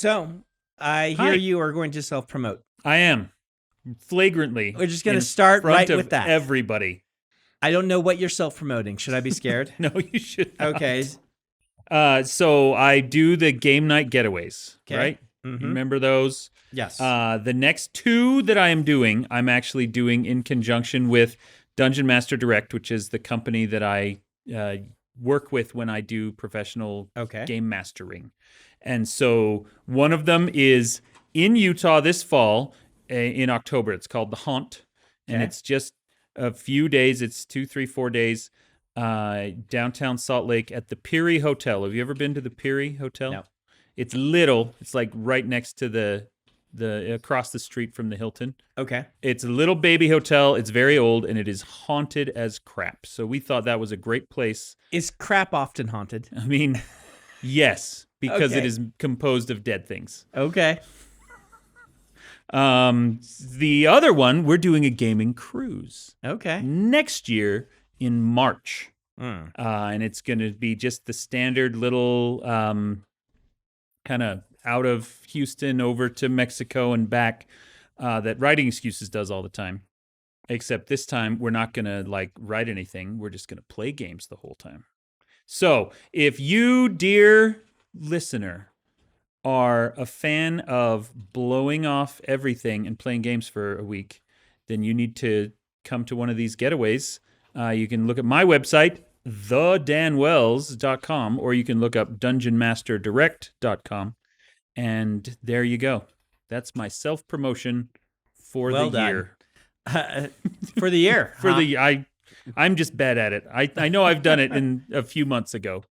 So, I hear Hi. you are going to self-promote. I am flagrantly. We're just going to in start front right of with that. Everybody. I don't know what you're self-promoting. Should I be scared? No, you should not. Okay. So I do the game night getaways, Okay. right? Mhm. You remember those? Yes. The next two that I am doing, I'm actually doing in conjunction with Dungeon Master Direct, which is the company that I work with when I do professional Okay. game mastering. And so one of them is in Utah this fall in October. It's called The Haunt, and Okay. it's just a few days. It's 2, 3, 4 days. Downtown Salt Lake at the Peary Hotel. Have you ever been to the Peary Hotel? No. It's little. It's like right next to the across the street from the Hilton. Okay. It's a little baby hotel. It's very old and it is haunted as crap. So we thought that was a great place. Is crap often haunted? I mean, yes, because it Okay. is composed of dead things. Okay. The other one, we're doing a gaming cruise Okay. next year in March. Mm. And it's going to be just the standard little kind of out of Houston over to Mexico and back that Writing Excuses does all the time. Except this time, we're not going to like write anything. We're just going to play games the whole time. So if you, dear listener, are a fan of blowing off everything and playing games for a week, then you need to come to one of these getaways. You can look at my website, thedanwells.com, or you can look up dungeonmasterdirect.com, and there you go. That's my self-promotion for Well the done. year. For the year. For huh? the I'm just bad at it. I know I've done it in a few months ago.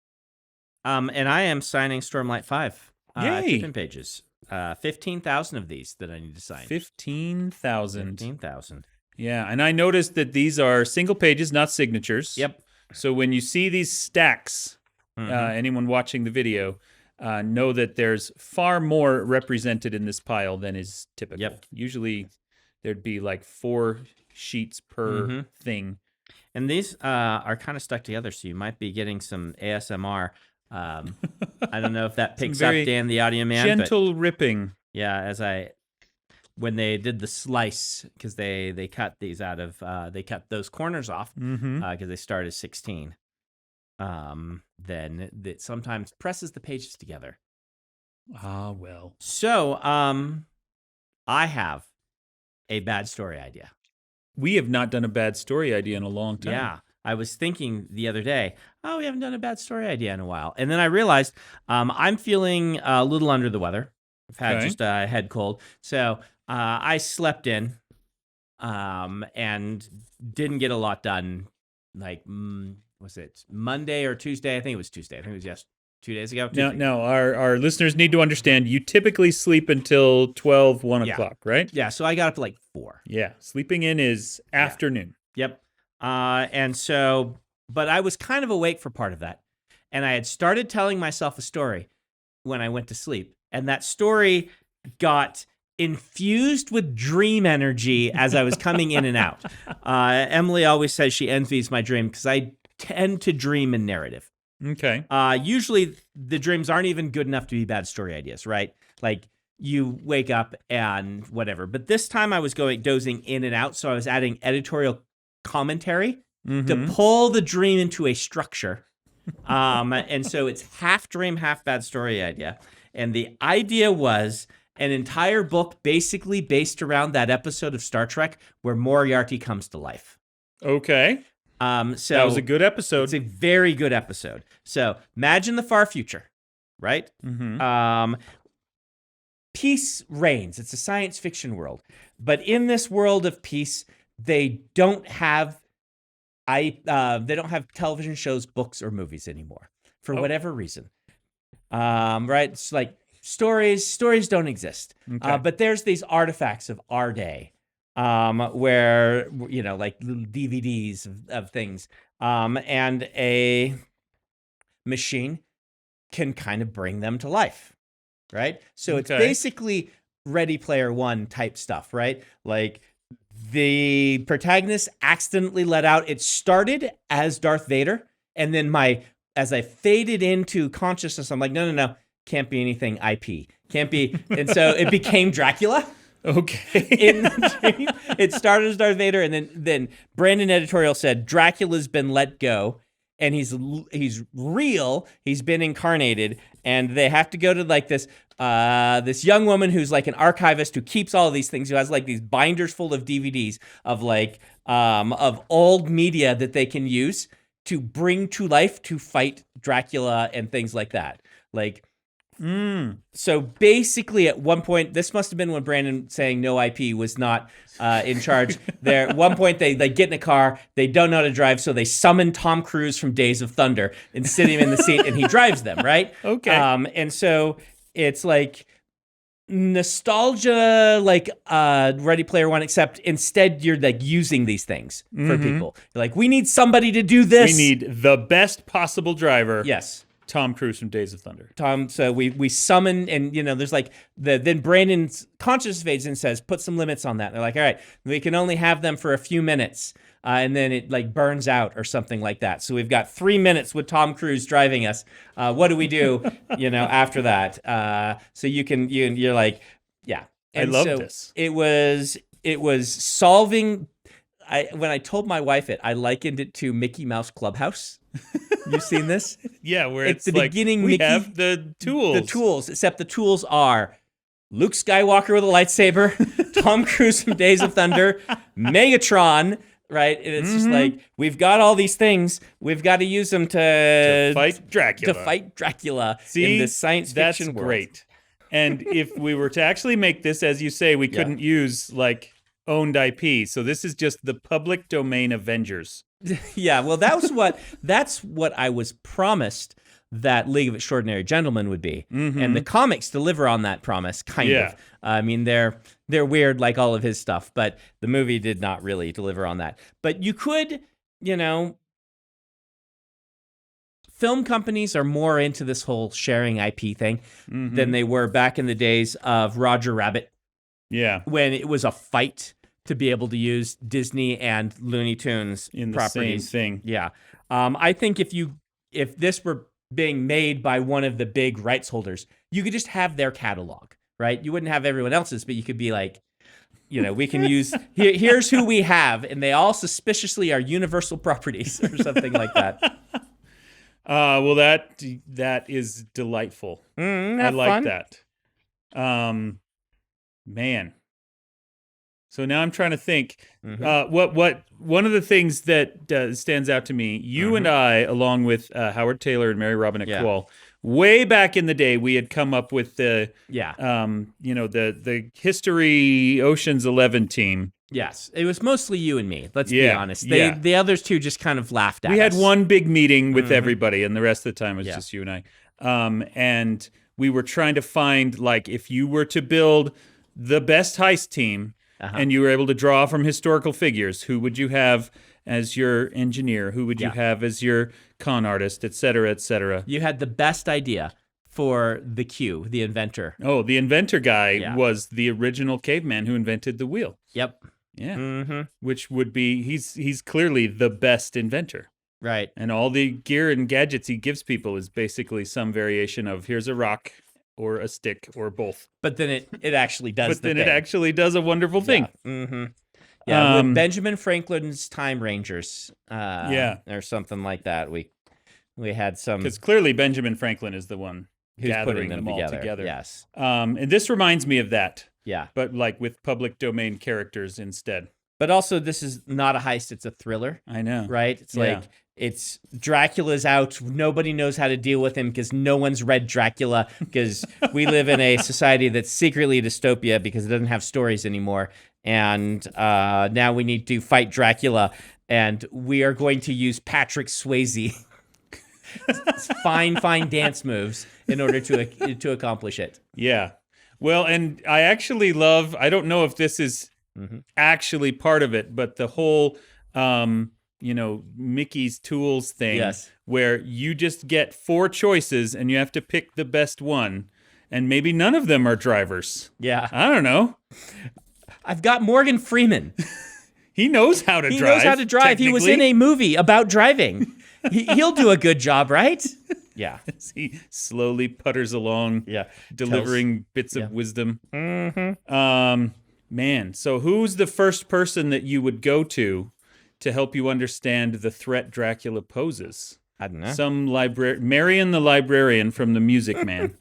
And I am signing Stormlight 5. Yay. Tipping pages. 15,000 of these that I need to sign. 15,000. 15,000. Yeah, and I noticed that these are single pages, not signatures. Yep. So when you see these stacks, anyone watching the video, know that there's far more represented in this pile than is typical. Yep. Usually there'd be like 4 sheets per thing. And these are kind of stuck together, so you might be getting some ASMR. I don't know if that picks up, very Dan, the audio man. Gentle ripping. Yeah, when they did the slice, because they cut these out of, they cut those corners off because they start as 16. Then it sometimes presses the pages together. Ah, well. So, I have a bad story idea. We have not done a bad story idea in a long time. Yeah. I was thinking the other day, we haven't done a bad story idea in a while. And then I realized I'm feeling a little under the weather. I've had just a head cold. So I slept in and didn't get a lot done. Like, was it Monday or Tuesday? I think it was Tuesday. I think it was just 2 days ago. Now, our listeners need to understand you typically sleep until 12, 1 o'clock, right? Yeah, so I got up to like 4. Yeah, sleeping in is afternoon. Yep. And so, but I was kind of awake for part of that. And I had started telling myself a story when I went to sleep. And that story got infused with dream energy as I was coming in and out. Emily always says she envies my dream because I tend to dream in narrative. Okay. Usually the dreams aren't even good enough to be bad story ideas, right? Like you wake up and whatever. But this time I was dozing in and out. So I was adding editorial commentary to pull the dream into a structure. And so it's half dream, half bad story idea. And the idea was an entire book basically based around that episode of Star Trek where Moriarty comes to life. Okay. So that was a good episode. It's a very good episode. So imagine the far future, right? Peace reigns. It's a science fiction world. But in this world of peace, they don't have television shows, books, or movies anymore for whatever reason. Right? It's like stories don't exist. Okay. But there's these artifacts of our day. Where, you know, like little DVDs of things, and a machine can kind of bring them to life, right? So it's basically Ready Player One type stuff, right? Like the protagonist accidentally let out, it started as Darth Vader, and then as I faded into consciousness, I'm like, no, can't be anything IP. Can't be. And so it became Dracula. Okay. In the dream, it started as Darth Vader, and then Brandon editorial said Dracula's been let go, and he's real. He's been incarnated, and they have to go to like this young woman who's like an archivist who keeps all of these things, who has like these binders full of DVDs of like of old media that they can use to bring to life to fight Dracula and things like that. Like. So basically, at one point, this must have been when Brandon saying no IP was not in charge. There, at one point, they get in a car. They don't know how to drive, so they summon Tom Cruise from Days of Thunder and sit him in the seat, and he drives them. Right? Okay. And so it's like nostalgia, like Ready Player One, except instead you're like using these things for people. You're like, we need somebody to do this. We need the best possible driver. Yes. Tom Cruise from Days of Thunder. So we summon, and there's like then Brandon's conscious fades and says, put some limits on that. They're like, all right, we can only have them for a few minutes, and then it like burns out or something like that. So we've got 3 minutes with Tom Cruise driving us. What do we do? After that. So you're like, yeah. And I love so this. It was solving. When I told my wife I likened it to Mickey Mouse Clubhouse. You've seen this? Yeah, where At it's the like, beginning, we Mickey, have the tools. The tools, except the tools are Luke Skywalker with a lightsaber, Tom Cruise from Days of Thunder, Megatron, right? And it's just like, we've got all these things. We've got to use them to fight Dracula. See, in this science fiction world. That's great. And if we were to actually make this, as you say, we couldn't use like owned IP. So this is just the public domain Avengers. Yeah, well, that's what I was promised that League of Extraordinary Gentlemen would be, and the comics deliver on that promise, kind of. I mean, they're weird like all of his stuff, but the movie did not really deliver on that. But you could, film companies are more into this whole sharing IP thing than they were back in the days of Roger Rabbit. Yeah, when it was a fight to be able to use Disney and Looney Tunes in the properties. same thing. Yeah. I think if this were being made by one of the big rights holders, you could just have their catalog, right? You wouldn't have everyone else's, but you could be like, we can use, here's who we have, and they all suspiciously are Universal properties or something like that. Well, that is delightful. I like fun? that. Man. So now I'm trying to think. What one of the things that stands out to me, you and I, along with Howard Taylor and Mary Robinette Kowal, way back in the day, we had come up with the the History Ocean's 11 team. Yes, it was mostly you and me. Let's be honest. The others two just kind of laughed at us. We had one big meeting with everybody, and the rest of the time it was just you and I. And we were trying to find, like, if you were to build the best heist team, and you were able to draw from historical figures, who would you have as your engineer? Who would you have as your con artist, et cetera, et cetera? You had the best idea for the Q, the inventor. Oh, the inventor guy was the original caveman who invented the wheel. Yep. Yeah. Which would be, he's clearly the best inventor. Right. And all the gear and gadgets he gives people is basically some variation of, here's a rock or a stick or both. But then it actually does But then it actually does a wonderful thing. Yeah, with Benjamin Franklin's Time Rangers. Or something like that. We had some... Because clearly Benjamin Franklin is the one who's gathering putting them all together. Yes. And this reminds me of that. Yeah. But like with public domain characters instead. But also, this is not a heist, it's a thriller. I know. Right? It's like, it's Dracula's out. Nobody knows how to deal with him because no one's read Dracula, because we live in a society that's secretly a dystopia because it doesn't have stories anymore. And now we need to fight Dracula, and we are going to use Patrick Swayze. fine dance moves in order to accomplish it. Yeah. Well, and I actually love, I don't know if this is actually part of it, but the whole, Mickey's Tools thing, where you just get 4 choices and you have to pick the best one, and maybe none of them are drivers. Yeah. I don't know. I've got Morgan Freeman. He knows how to drive. He knows how to drive. He was in a movie about driving. He'll do a good job, right? Yeah. As he slowly putters along, delivering bits of wisdom. Man, so who's the first person that you would go to help you understand the threat Dracula poses? I don't know. Some Marion the librarian from The Music Man.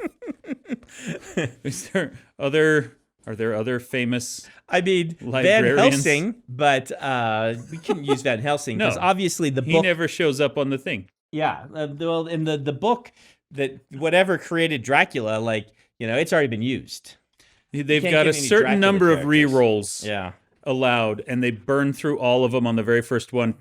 Are there other famous I mean, librarians? Van Helsing, but we couldn't use Van Helsing because obviously the book... He never shows up on the thing. Yeah, well, in the book that whatever created Dracula, like, it's already been used. They've got a certain number of re-rolls Yeah. allowed, and they burn through all of them on the very first one,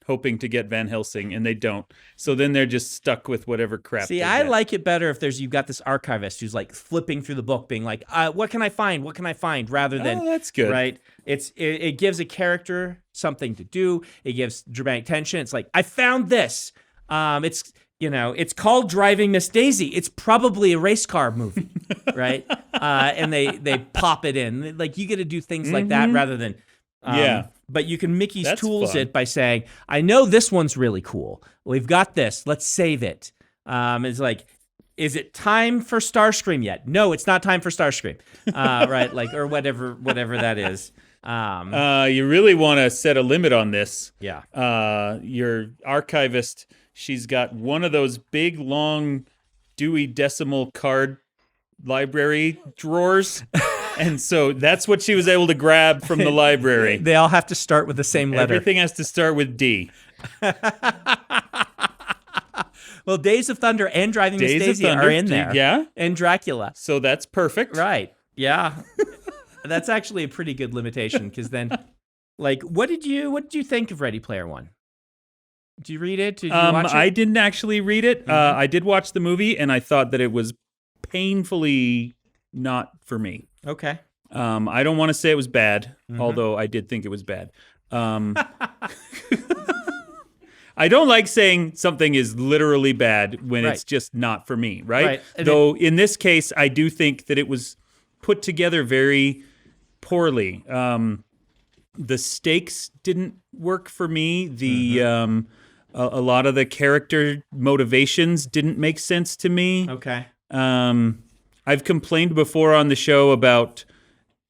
hoping to get Van Helsing, and they don't. So then they're just stuck with whatever crap. See, I like it better if you've got this archivist who's like flipping through the book, being like, "What can I find? What can I find?" Rather than, that's good, right? It gives a character something to do. It gives dramatic tension. It's like, I found this. It's called Driving Miss Daisy. It's probably a race car movie, right? And they pop it in. Like, you get to do things like that rather than, But you can Mickey's Tools it by saying, I know this one's really cool. We've got this. Let's save it. It's like, is it time for Starscream yet? No, it's not time for Starscream. Right? Like, or whatever that is. You really want to set a limit on this. Yeah. Your archivist, she's got one of those big, long Dewey Decimal card library drawers. And so that's what she was able to grab from the library. They all have to start with the same letter. Everything has to start with D. Well, Days of Thunder and Driving Miss Daisy are in there. Yeah. And Dracula. So that's perfect. Right. Yeah. That's actually a pretty good limitation, because then, like, what did you think of Ready Player One? Did you read it? Did you watch it? I didn't actually read it. I did watch the movie, and I thought that it was painfully not for me. Okay. I don't want to say it was bad, although I did think it was bad. I don't like saying something is literally bad when it's just not for me, right? Though in this case, I do think that it was put together very poorly. The stakes didn't work for me. A lot of the character motivations didn't make sense to me. Okay. I've complained before on the show about,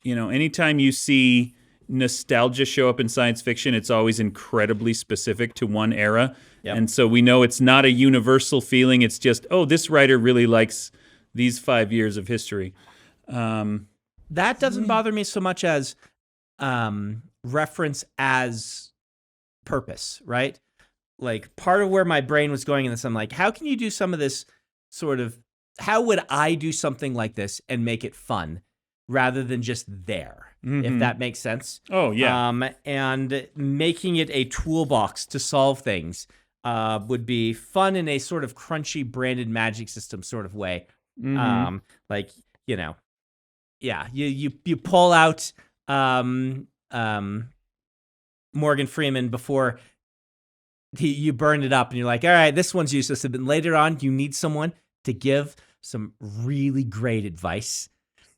anytime you see nostalgia show up in science fiction, it's always incredibly specific to one era. Yep. And so we know it's not a universal feeling. It's just, this writer really likes these 5 years of history. That doesn't bother me so much as reference as purpose, right? Like, part of where my brain was going in this, I'm like, how can you do some of this sort of, how would I do something like this and make it fun rather than just there, if that makes sense? Oh, yeah. And making it a toolbox to solve things would be fun in a sort of crunchy branded Magic System sort of way. Like, you pull out Morgan Freeman before you burn it up, and you're like, all right, this one's useless. And then later on, you need someone to give some really great advice.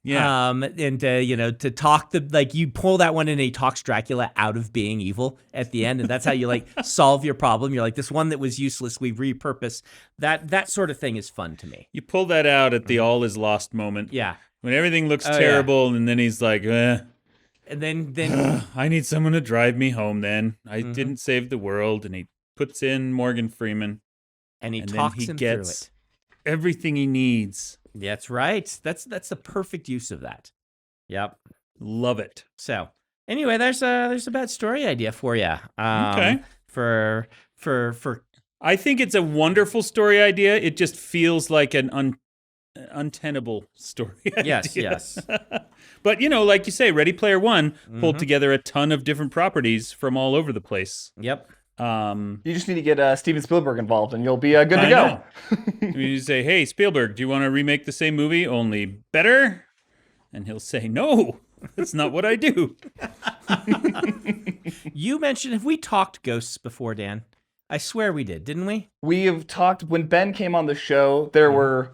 Yeah. And to talk you pull that one and he talks Dracula out of being evil at the end, and that's how you solve your problem. You're like, this one that was useless, we repurpose. That sort of thing is fun to me. You pull that out at the all is lost moment. Yeah. When everything looks terrible, and then he's like, and then I need someone to drive me home then. I didn't save the world, and he puts in Morgan Freeman. And he talks him through it. Everything he needs. That's right. That's the perfect use of that. Yep. Love it. So anyway, there's a bad story idea for you. Okay. For I think it's a wonderful story idea. It just feels like an untenable story idea. Yes. But like you say, Ready Player One pulled together a ton of different properties from all over the place. Yep. You just need to get Steven Spielberg involved, and you'll be good to go. You say, "Hey, Spielberg, do you want to remake the same movie, only better?" And he'll say, "No, that's not what I do." You mentioned, have we talked ghosts before, Dan? I swear we did, didn't we? We have talked, when Ben came on the show, there were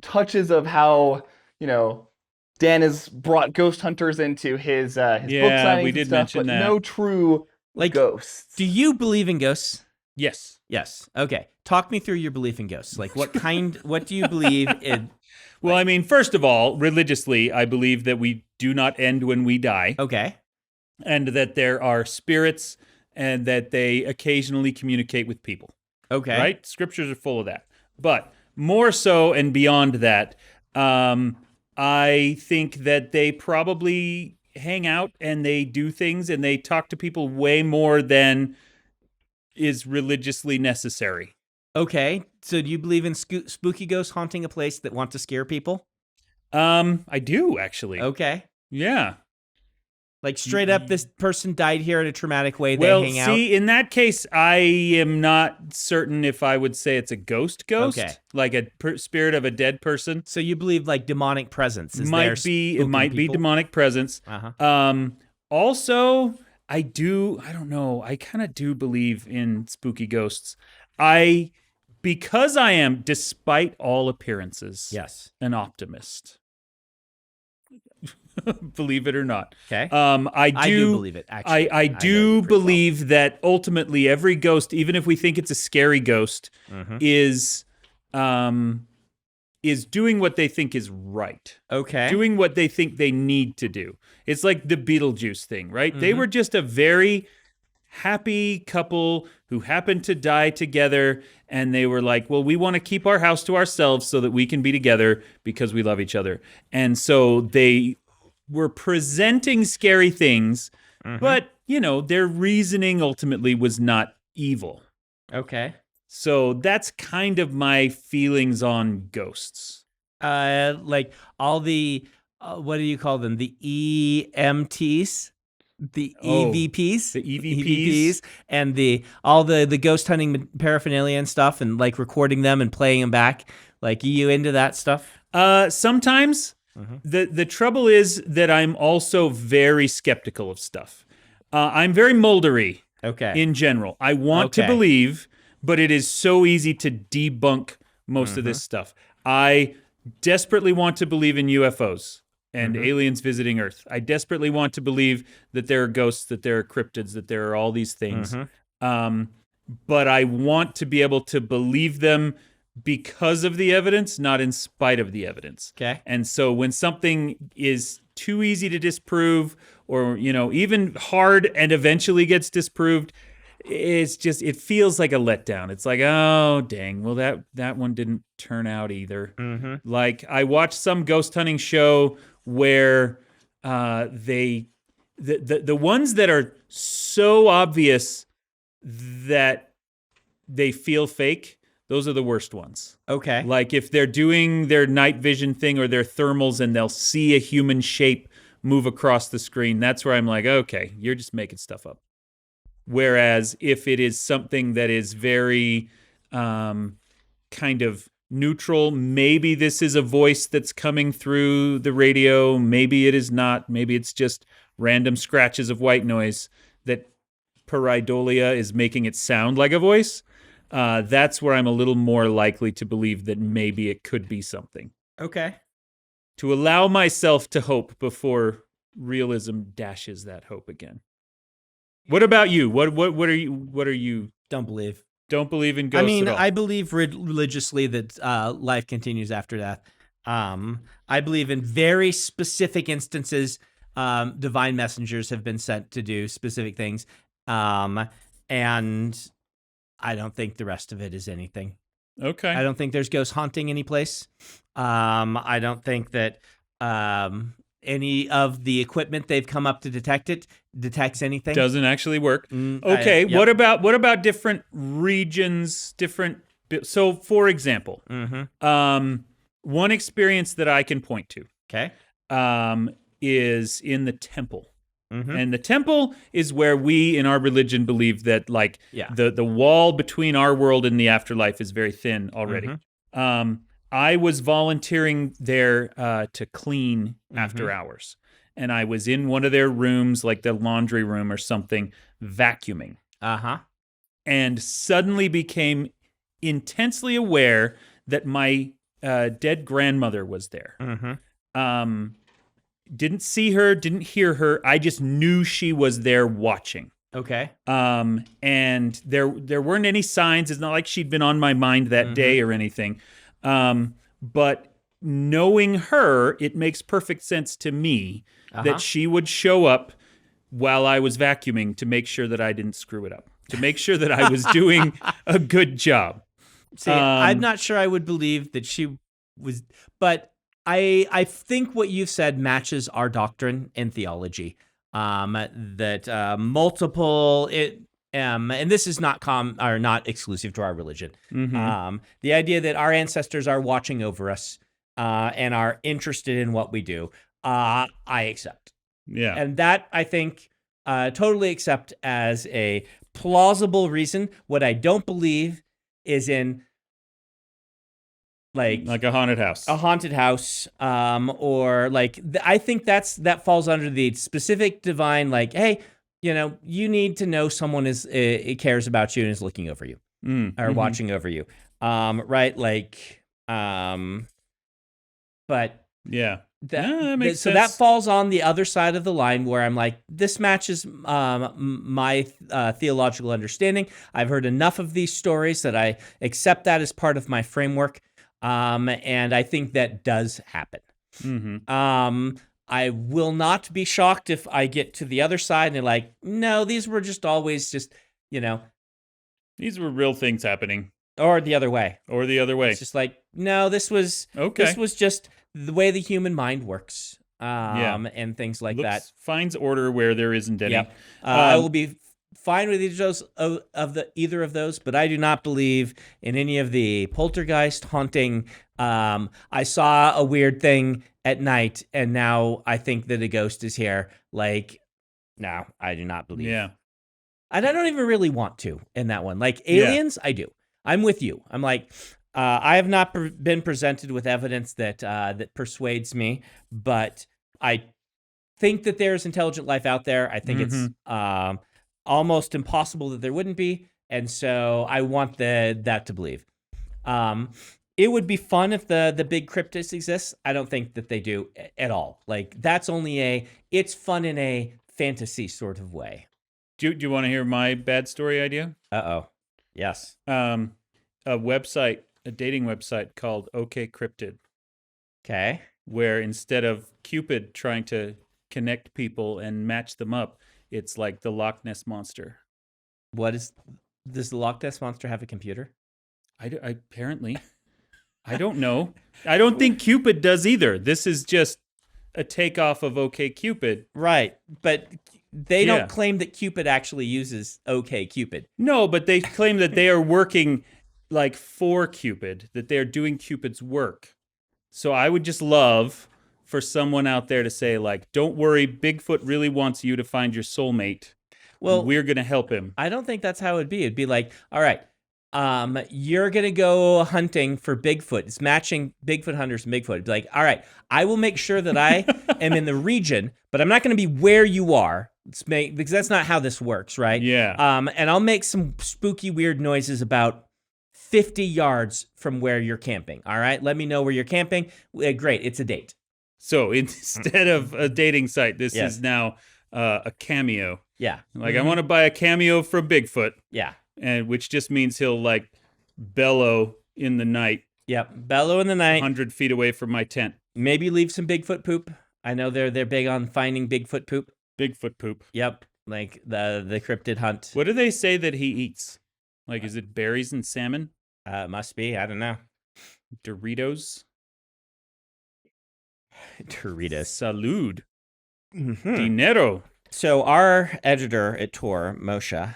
touches of how, Dan has brought ghost hunters into his book signings we did and stuff, mention but that. no true ghosts. Do you believe in ghosts? Yes. Yes. Okay. talk me through your belief in ghosts. Like, what do you believe in? Well, I mean, first of all, religiously, I believe that we do not end when we die, Okay. and that there are spirits, and that they occasionally communicate with people. Okay. Right? Scriptures are full of that. But more so and beyond that, I think that they probably hang out and they do things and they talk to people way more than is religiously necessary. Okay. So do you believe in spooky ghosts haunting a place that want to scare people? I do actually. Okay. Yeah. Like straight up, this person died here in a traumatic way. Well, They hang out. see, in that case, I am not certain if I would say it's a ghost, Okay. like a spirit of a dead person. So you believe like demonic presence is there Might be people? demonic presence. Uh-huh. Also, I don't know. I kind of do believe in spooky ghosts. Because I am, despite all appearances, Yes. an optimist. Believe it or not. Okay. I do believe it, actually. I know you do pretty well. believe that ultimately every ghost, even if we think it's a scary ghost, Mhm. is doing what they think is right. Okay. Doing what they think they need to do. It's like the Beetlejuice thing, right? They Mhm. were just a very happy couple who happened to die together, and they were like, well, we want to keep our house to ourselves so that we can be together because we love each other. And so they were presenting scary things, but, their reasoning ultimately was not evil. Okay. So that's kind of my feelings on ghosts. Like all the what do you call them? The EMTs, the EVPs, the EVPs. and all the ghost hunting paraphernalia and stuff, and like recording them and playing them back. Like, you into that stuff? Sometimes. The trouble is that I'm also very skeptical of stuff. I'm very moldery Okay. in general. I want to Okay. believe, but it is so easy to debunk most of this stuff. I desperately want to believe in UFOs and aliens visiting Earth. I desperately want to believe that there are ghosts, that there are cryptids, that there are all these things. But I want to be able to believe them because of the evidence, not in spite of the evidence. Okay. And so when something is too easy to disprove, or even hard and eventually gets disproved, it feels like a letdown. It's like, oh dang, well that one didn't turn out either. Like, I watched some ghost hunting show where the ones that are so obvious that they feel fake, those are the worst ones. Okay. Like, if they're doing their night vision thing or their thermals and they'll see a human shape move across the screen, that's where I'm like, okay, you're just making stuff up. Whereas if it is something that is very kind of neutral, maybe this is a voice that's coming through the radio, maybe it is not, maybe it's just random scratches of white noise that pareidolia is making it sound like a voice. That's where I'm a little more likely to believe that maybe it could be something. Okay. To allow myself to hope before realism dashes that hope again. What about you? What are you? Don't believe. Don't believe in ghosts I mean, at all? I believe religiously that life continues after death. I believe in very specific instances, divine messengers have been sent to do specific things. And I don't think the rest of it is anything. Okay. I don't think there's ghost haunting any place. I don't think that any of the equipment they've come up to detects anything. Doesn't actually work. Okay. Yep. What about different regions? So, for example, one experience that I can point to, Okay. is in the temple. And the temple is where we in our religion believe that, like, the wall between our world and the afterlife is very thin already. I was volunteering there to clean after hours. And I was in one of their rooms, like the laundry room or something, vacuuming. And suddenly became intensely aware that my dead grandmother was there. Didn't see her, didn't hear her. I just knew she was there watching. Okay. And there weren't any signs. It's not like she'd been on my mind that day or anything. But knowing her, it makes perfect sense to me that she would show up while I was vacuuming to make sure that I didn't screw it up, to make sure that I was doing a good job. See, I'm not sure I would believe that she was, but I think what you've said matches our doctrine and theology. That multiple and this is not not exclusive to our religion. The idea that our ancestors are watching over us and are interested in what we do, I accept. Yeah. And that I think totally accept as a plausible reason. What I don't believe is in like a haunted house. A haunted house, or like I think that falls under the specific divine. Like, hey, you need to know someone cares about you and is looking over you or watching over you, right? Like, but yeah, that makes so sense. that falls on the other side of the line where I'm like, this matches my theological understanding. I've heard enough of these stories that I accept that as part of my framework. And I think that does happen. I will not be shocked if I get to the other side and they're like, no, these were just always just, these were real things happening. Or the other way. It's just like, no, this was just the way the human mind works. And things like that. Finds order where there isn't any. Yep. I will be fine with either of those, but I do not believe in any of the poltergeist haunting. I saw a weird thing at night, and now I think that a ghost is here. Like, no, I do not believe. Yeah, and I don't even really want to in that one. Like aliens, I do. I'm with you. I'm like, I have not been presented with evidence that persuades me, but I think that there's intelligent life out there. I think it's almost impossible that there wouldn't be, and so I want that to believe. It would be fun if the big cryptids exists. I don't think that they do at all. Like that's only it's fun in a fantasy sort of way. Do you want to hear my bad story idea? Yes. A dating website called OK Cryptid. Okay. Where instead of Cupid trying to connect people and match them up, it's like the Loch Ness Monster. Does the Loch Ness Monster have a computer? Apparently. I don't know. I don't think Cupid does either. This is just a takeoff of OK Cupid. Right. But they don't claim that Cupid actually uses OK Cupid. No, but they claim that they are working like for Cupid, that they're doing Cupid's work. So I would just love for someone out there to say, like, don't worry, Bigfoot really wants you to find your soulmate. Well, we're going to help him. I don't think that's how it'd be. It'd be like, all right, you're going to go hunting for Bigfoot. It's matching Bigfoot hunters and Bigfoot. It'd be like, all right, I will make sure that I am in the region, but I'm not going to be where you are. Because that's not how this works, right? Yeah. And I'll make some spooky, weird noises about 50 yards from where you're camping. All right, let me know where you're camping. Great, it's a date. So instead of a dating site, this is now a cameo. Yeah. Like I want to buy a cameo from Bigfoot. Yeah. And which just means he'll like bellow in the night. Yep. Bellow in the night. 100 feet away from my tent. Maybe leave some Bigfoot poop. I know they're big on finding Bigfoot poop. Bigfoot poop. Yep. Like the cryptid hunt. What do they say that he eats? Like, is it berries and salmon? Must be. I don't know. Doritos. Salud. Dinero. So our editor at Tor, Moshe,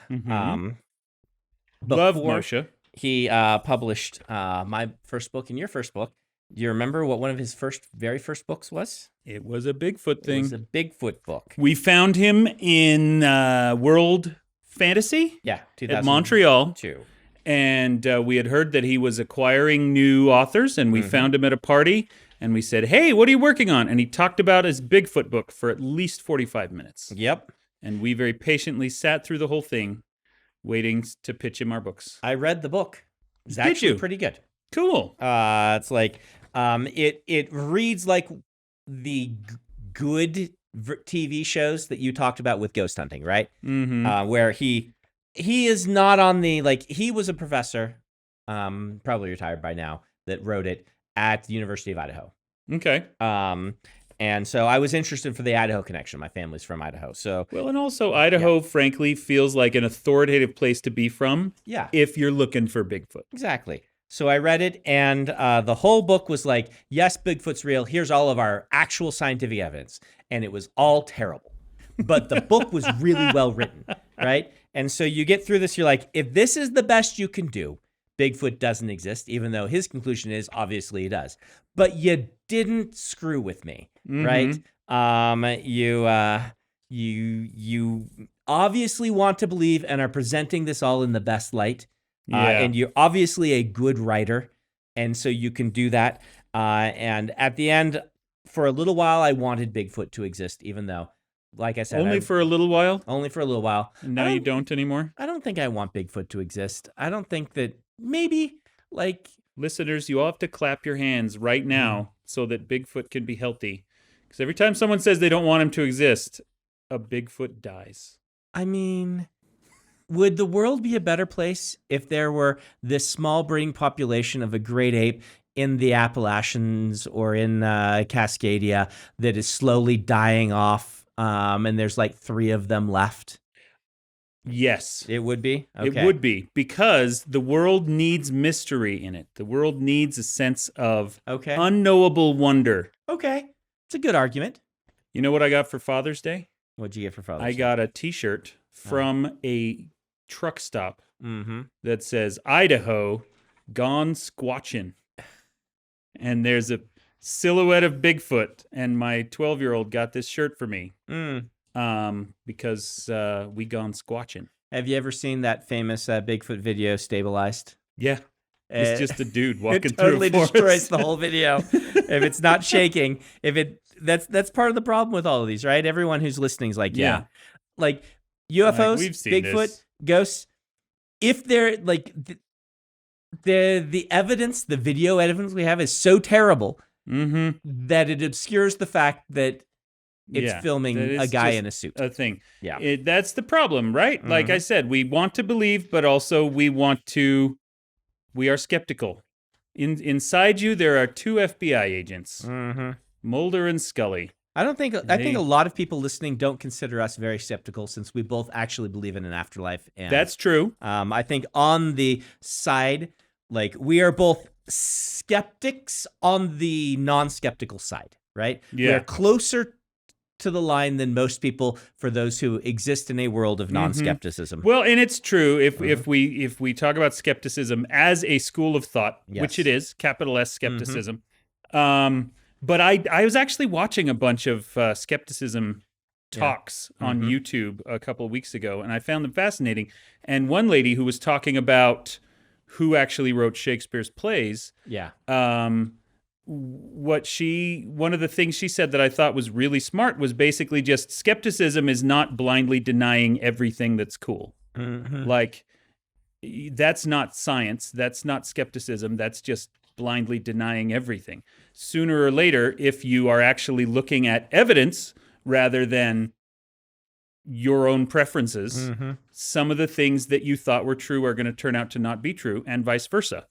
Love Moshe. He published my first book and your first book. Do you remember what one of his very first books was? It was a Bigfoot thing. It was a Bigfoot book. We found him in World Fantasy. Yeah, at Montreal. 2002. And we had heard that he was acquiring new authors, and we found him at a party. And we said, hey, what are you working on? And he talked about his Bigfoot book for at least 45 minutes. Yep. And we very patiently sat through the whole thing, waiting to pitch him our books. I read the book. It's actually pretty good. Cool. It's like, it reads like the good TV shows that you talked about with ghost hunting, right? Mm-hmm. Where he is not on the, like, he was a professor, probably retired by now, that wrote it at the University of Idaho. Okay. And so I was interested for the Idaho connection. My family's from Idaho, so Well, and also Idaho, frankly, feels like an authoritative place to be from. yeah, If you're looking for Bigfoot. exactly. So I read it, and the whole book was like, yes, Bigfoot's real. Here's all of our actual scientific evidence. And it was all terrible. But the book was really well written, right? And so you get through this, you're like, if this is the best you can do, Bigfoot doesn't exist, even though his conclusion is obviously he does. But you didn't screw with me, right? You obviously want to believe and are presenting this all in the best light. And you're obviously a good writer, and so you can do that. And at the end, for a little while, I wanted Bigfoot to exist, even though, like I said, Only for a little while? only for a little while. And now you don't anymore? I don't think I want Bigfoot to exist. I don't think that maybe, like, Listeners, you all have to clap your hands right now so that Bigfoot can be healthy. Because every time someone says they don't want him to exist, a Bigfoot dies. I mean, would the world be a better place if there were this small breeding population of a great ape in the Appalachians or in Cascadia that is slowly dying off, and there's like 3 of them left? Yes. It would be? It would be, because the world needs mystery in it. The world needs a sense of unknowable wonder. Okay. It's a good argument. You know what I got for Father's Day? What'd you get for Father's Day? I got a T-shirt from a truck stop that says, Idaho, gone squatchin'. And there's a silhouette of Bigfoot, and my 12-year-old got this shirt for me because we gone squatching. Have you ever seen that famous Bigfoot video, Stabilized? Yeah. It's just a dude walking it totally through a forest. destroys the whole video. If it's not shaking, that's part of the problem with all of these, right? Everyone who's listening is like, yeah. Like UFOs, we've seen Bigfoot, ghosts, if they're like the evidence, the video evidence we have is so terrible that it obscures the fact that it's filming a guy in a suit. A thing. Yeah. That's the problem, right? Like I said, we want to believe, but also we are skeptical. Inside you, there are 2 FBI agents, Mulder and Scully. I think a lot of people listening don't consider us very skeptical, since we both actually believe in an afterlife. And, that's true. I think on the side, like, we are both skeptics on the non-skeptical side, right? Yeah. We're closer to the line than most people for those who exist in a world of non-skepticism. Well, and it's true if we talk about skepticism as a school of thought, which it is, capital S skepticism. But I was actually watching a bunch of skepticism talks on YouTube a couple of weeks ago, and I found them fascinating. And one lady who was talking about who actually wrote Shakespeare's plays, one of the things she said that I thought was really smart was basically just skepticism is not blindly denying everything that's cool. Like, that's not science, that's not skepticism, that's just blindly denying everything. Sooner or later, if you are actually looking at evidence rather than your own preferences, some of the things that you thought were true are going to turn out to not be true, and vice versa.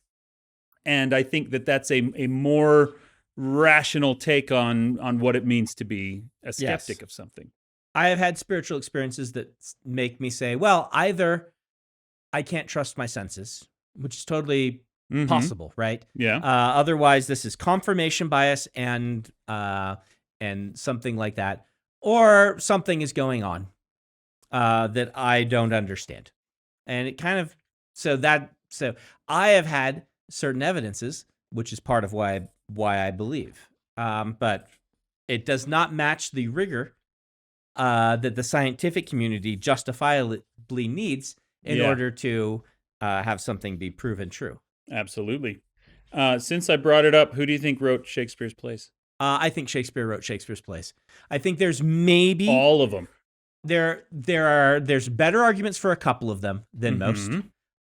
And I think that that's a more rational take on what it means to be a skeptic of something. I have had spiritual experiences that make me say, well, either I can't trust my senses, which is totally possible, right? Yeah. Otherwise, this is confirmation bias and something like that, or something is going on that I don't understand, and it kind of so I have had certain evidences, which is part of why I believe, but it does not match the rigor that the scientific community justifiably needs in order to have something be proven true. Absolutely. Since I brought it up, who do you think wrote Shakespeare's plays? I think Shakespeare wrote Shakespeare's plays. I think there's maybe all of them. There's better arguments for a couple of them than most.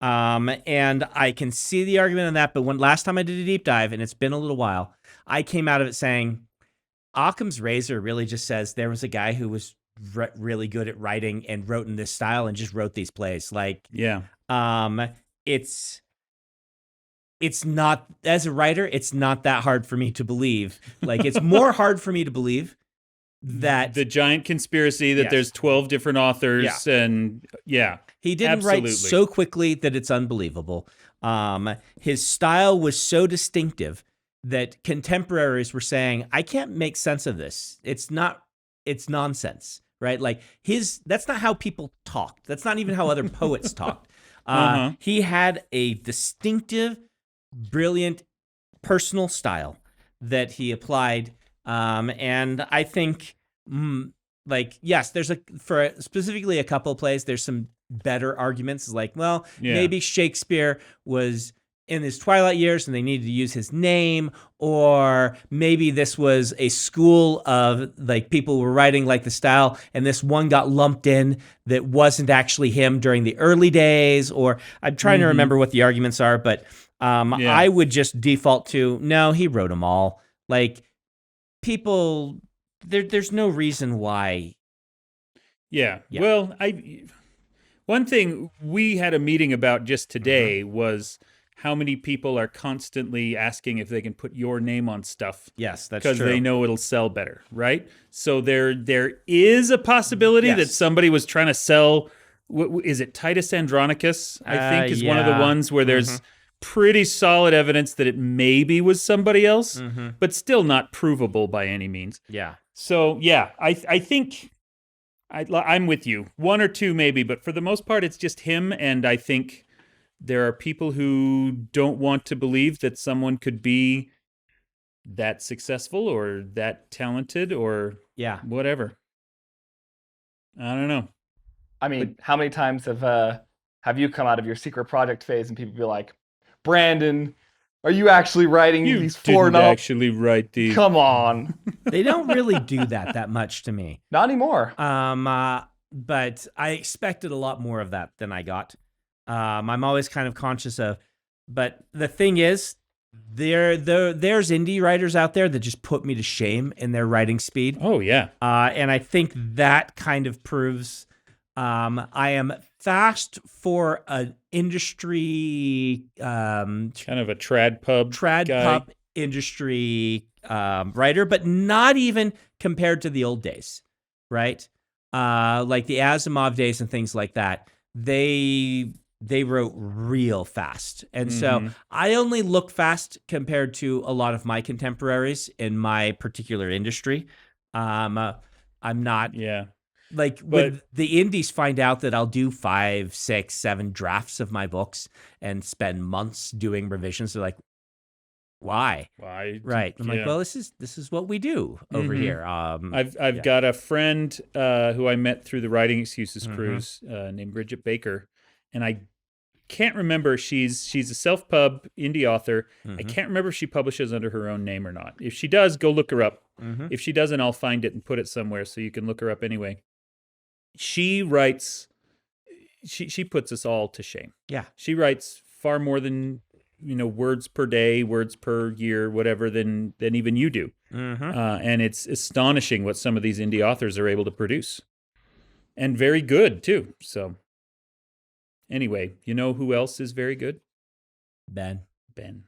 And I can see the argument on that, but last time I did a deep dive, and it's been a little while, I came out of it saying, Occam's razor really just says there was a guy who was really good at writing and wrote in this style and just wrote these plays. Like, Yeah. It's not, as a writer, it's not that hard for me to believe. Like, it's more hard for me to believe that The giant conspiracy that Yes. there's 12 different authors and he didn't write absolutely. so quickly that it's unbelievable. His style was so distinctive that contemporaries were saying, I can't make sense of this. It's nonsense, right? Like that's not how people talked. That's not even how other poets talked. He had a distinctive, brilliant, personal style that he applied. And I think, yes, there's for specifically a couple of plays, there's some better arguments. Like, well, maybe Shakespeare was in his twilight years and they needed to use his name, or maybe this was a school of like people were writing like the style and this one got lumped in that wasn't actually him during the early days, or I'm trying to remember what the arguments are, but I would just default to, no, he wrote them all. Like, people, there's no reason why. Yeah. Well, one thing we had a meeting about just today was how many people are constantly asking if they can put your name on stuff. Yes, that's true. Because they know it'll sell better, right? So there is a possibility that somebody was trying to sell, is it Titus Andronicus, I think, is one of the ones where there's pretty solid evidence that it maybe was somebody else, but still not provable by any means. Yeah. So, I think I'm with you. One or two maybe, but for the most part, it's just him, and I think there are people who don't want to believe that someone could be that successful or that talented or whatever. I don't know. I mean, how many times have you come out of your secret project phase and people be like, Brandon, are you actually writing these four novels? Actually write these. Come on. They don't really do that much to me. Not anymore. But I expected a lot more of that than I got. I'm always kind of conscious of, but the thing is, there's indie writers out there that just put me to shame in their writing speed. Oh yeah. And I think that kind of proves I am fast for an industry kind of a trad pub industry writer, but not even compared to the old days, right? Like the Asimov days and things like that. They wrote real fast. And so I only look fast compared to a lot of my contemporaries in my particular industry. I'm not like when the indies find out that I'll do 5, 6, 7 drafts of my books and spend months doing revisions. They're like, why? Right. I'm like, well, this is what we do over here. I've got a friend who I met through the Writing Excuses cruise named Bridget Baker. And I can't remember. She's a self-pub indie author. I can't remember if she publishes under her own name or not. If she does, go look her up. If she doesn't, I'll find it and put it somewhere so you can look her up anyway. She writes. She puts us all to shame. Yeah, she writes far more than words per day, words per year, whatever than even you do. And it's astonishing what some of these indie authors are able to produce, and very good too. So. Anyway, you know who else is very good? Ben. Ben.